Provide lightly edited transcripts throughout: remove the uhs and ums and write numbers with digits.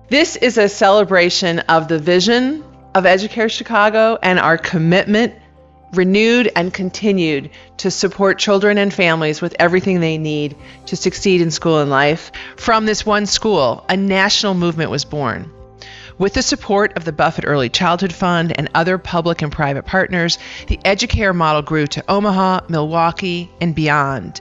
This is a celebration of the vision of Educare Chicago and our commitment, renewed and continued, to support children and families with everything they need to succeed in school and life. From this one school, a national movement was born. With the support of the Buffett Early Childhood Fund and other public and private partners, the Educare model grew to Omaha, Milwaukee, and beyond.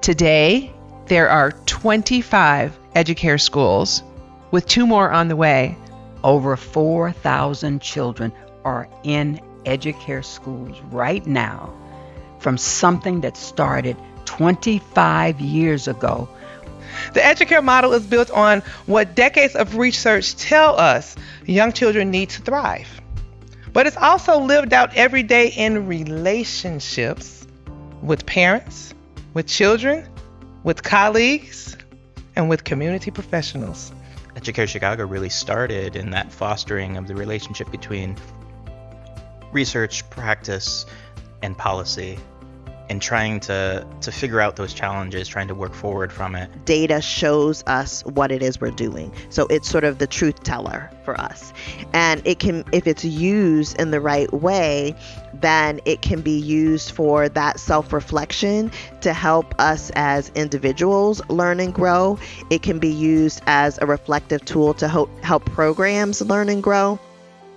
Today, there are 25 Educare schools, with 2 more on the way. Over 4,000 children are in Educare schools right now from something that started 25 years ago. The Educare model is built on what decades of research tell us young children need to thrive. But it's also lived out every day in relationships with parents, with children, with colleagues, and with community professionals. Educare Chicago really started in that fostering of the relationship between research, practice, and policy, and trying to figure out those challenges, trying to work forward from it. Data shows us what it is we're doing. So it's sort of the truth teller for us. And it can, if it's used in the right way, then it can be used for that self-reflection to help us as individuals learn and grow. It can be used as a reflective tool to help programs learn and grow.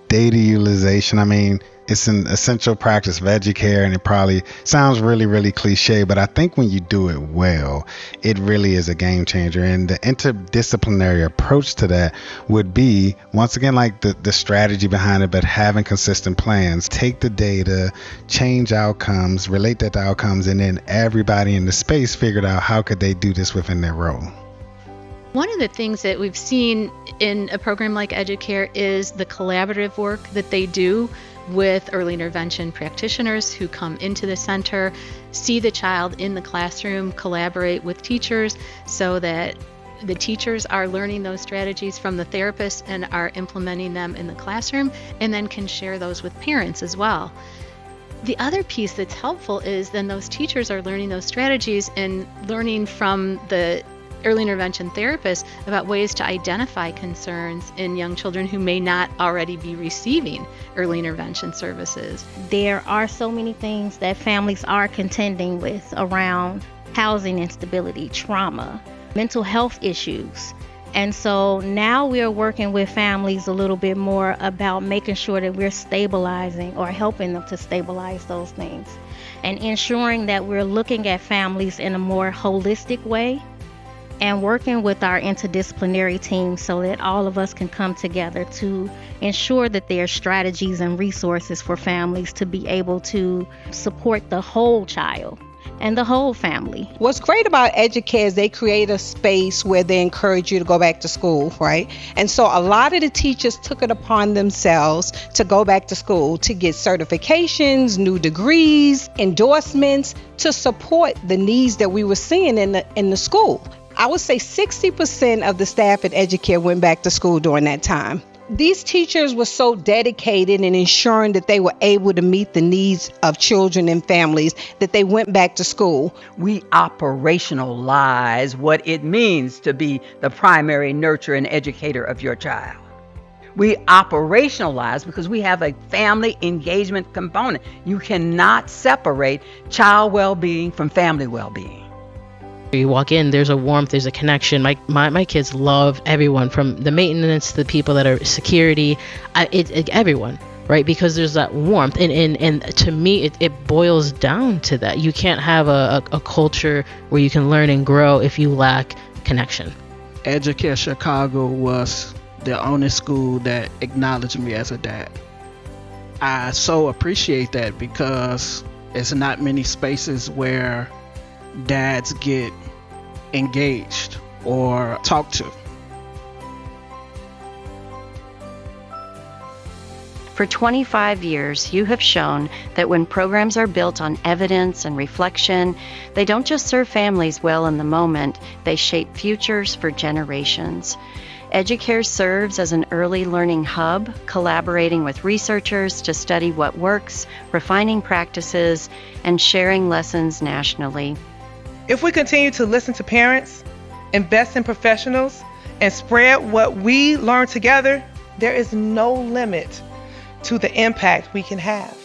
Data utilization, I mean, it's an essential practice of Educare, and it probably sounds really, really cliche, but I think when you do it well, it really is a game changer. And the interdisciplinary approach to that would be, once again, like the strategy behind it, but having consistent plans. Take the data, change outcomes, relate that to outcomes, and then everybody in the space figured out how could they do this within their role. One of the things that we've seen in a program like Educare is the collaborative work that they do with early intervention practitioners who come into the center, see the child in the classroom, collaborate with teachers so that the teachers are learning those strategies from the therapists and are implementing them in the classroom, and then can share those with parents as well. The other piece that's helpful is then those teachers are learning those strategies and learning from the early intervention therapists about ways to identify concerns in young children who may not already be receiving early intervention services. There are so many things that families are contending with around housing instability, trauma, mental health issues. And so now we're working with families a little bit more about making sure that we're stabilizing or helping them to stabilize those things and ensuring that we're looking at families in a more holistic way and working with our interdisciplinary team so that all of us can come together to ensure that there are strategies and resources for families to be able to support the whole child and the whole family. What's great about Educare is they create a space where they encourage you to go back to school, right? And so a lot of the teachers took it upon themselves to go back to school, to get certifications, new degrees, endorsements, to support the needs that we were seeing in the school. I would say 60% of the staff at Educare went back to school during that time. These teachers were so dedicated in ensuring that they were able to meet the needs of children and families that they went back to school. We operationalize what it means to be the primary nurturer and educator of your child. We operationalize because we have a family engagement component. You cannot separate child well-being from family well-being. You walk in, there's a warmth, there's a connection. My kids love everyone, from the maintenance to the people that are security, everyone, right? Because there's that warmth. And to me, it boils down to that. You can't have a culture where you can learn and grow if you lack connection. Educare Chicago was the only school that acknowledged me as a dad. I so appreciate that because it's not many spaces where dads get engaged or talked to. For 25 years, you have shown that when programs are built on evidence and reflection, they don't just serve families well in the moment, they shape futures for generations. Educare serves as an early learning hub, collaborating with researchers to study what works, refining practices, and sharing lessons nationally. If we continue to listen to parents, invest in professionals, and spread what we learn together, there is no limit to the impact we can have.